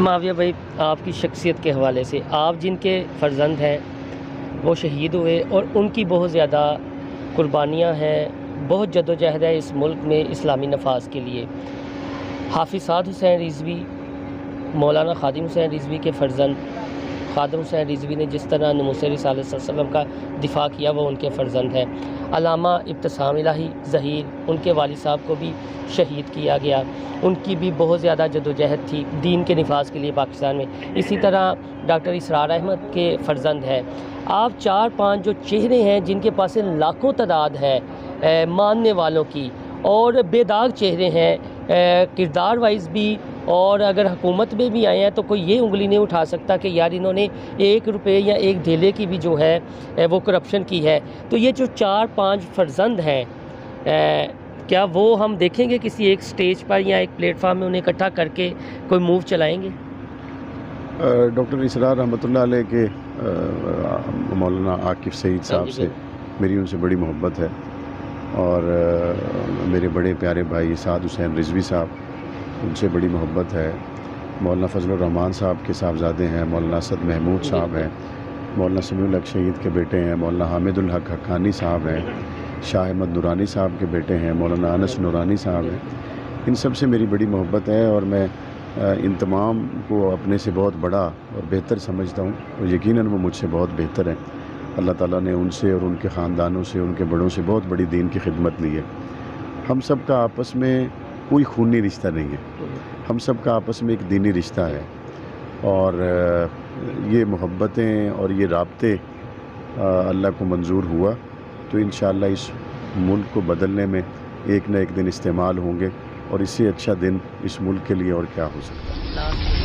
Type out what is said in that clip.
معاویہ بھائی، آپ کی شخصیت کے حوالے سے، آپ جن کے فرزند ہیں وہ شہید ہوئے اور ان کی بہت زیادہ قربانیاں ہیں، بہت جد و جہد ہے اس ملک میں اسلامی نفاذ کے لیے۔ حافظ سعد حسین رضوی، مولانا خادم حسین رضوی کے فرزند خادم حسین رضوی نے جس طرح ناموس رسالت صلی اللہ علیہ وسلم کا دفاع کیا، وہ ان کے فرزند ہیں۔ علامہ ابتسام الہی ظہیر، ان کے والد صاحب کو بھی شہید کیا گیا، ان کی بھی بہت زیادہ جد و جہد تھی دین کے نفاذ کے لیے پاکستان میں۔ اسی طرح ڈاکٹر اسرار احمد کے فرزند ہیں۔ آپ 4-5 جو چہرے ہیں جن کے پاس لاکھوں تعداد ہے ماننے والوں کی، اور بے داغ چہرے ہیں کردار وائز بھی، اور اگر حکومت میں بھی آئے ہیں تو کوئی یہ انگلی نہیں اٹھا سکتا کہ یار انہوں نے 1 روپے یا 1 ڈھیلے کی بھی جو ہے وہ کرپشن کی ہے۔ تو یہ جو 4-5 فرزند ہیں، کیا وہ ہم دیکھیں گے کسی ایک سٹیج پر یا ایک پلیٹ فارم میں انہیں اکٹھا کر کے کوئی موو چلائیں گے؟ ڈاکٹر اسرار رحمۃ اللہ علیہ کے مولانا عاقف سعید صاحب سے میری ان سے بڑی محبت ہے، اور میرے بڑے پیارے بھائی سعد حسین رضوی صاحب، ان سے بڑی محبت ہے۔ مولانا فضل الرحمان صاحب کے صاحبزادے ہیں، مولانا اسد محمود صاحب ہیں، مولانا سمیع الحق شہید کے بیٹے ہیں، مولانا حامد الحق حقانی صاحب ہیں، شاہ احمد نورانی صاحب کے بیٹے ہیں، مولانا انس نورانی صاحب ہیں۔ ان سب سے میری بڑی محبت ہے، اور میں ان تمام کو اپنے سے بہت بڑا اور بہتر سمجھتا ہوں، اور یقیناً وہ مجھ سے بہت بہتر ہیں۔ اللہ تعالیٰ نے ان سے اور ان کے خاندانوں سے، ان کے بڑوں سے بہت بڑی دین کی خدمت لی ہے۔ ہم سب کا آپس میں کوئی خونی رشتہ نہیں ہے، ہم سب کا آپس میں ایک دینی رشتہ ہے، اور یہ محبتیں اور یہ رابطے اللہ کو منظور ہوا تو انشاءاللہ اس ملک کو بدلنے میں ایک نہ ایک دن استعمال ہوں گے، اور اس سے اچھا دن اس ملک کے لیے اور کیا ہو سکتا ہے۔